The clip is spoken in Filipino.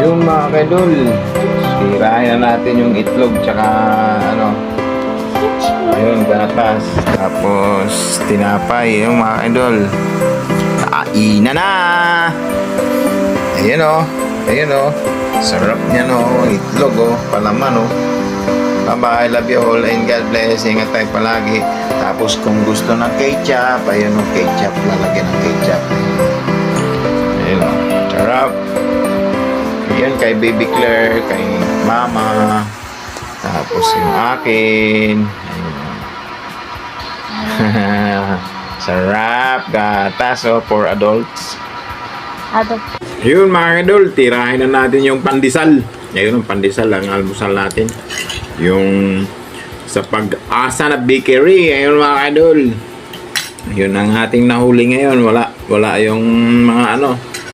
Yun mga kaidol, sirahin na natin yung itlog tsaka ano, ayun, gatas. Tapos tinapay, yung mga kaidol. Kainan na! Ayun o, ayun o. Sarap niya no, itlog o, palaman o. Bye-bye, love you all and God bless. Ingat tayo palagi. Tapos kung gusto ng ketchup, ayun o, ketchup, lalagyan ng ketchup. Ayun o, sarap. Yan kay Baby Claire, kay Mama. Tapos yung akin. Sarap. Gatas oh, for adults. Yun mga idol, tirahin na natin yung pandesal. Ayun ang pandesal, ang almusal natin. Yung sa Pag-asa na bakery. Ayun mga idol. Yun ang ating nahuli ngayon. Wala yung mga ano,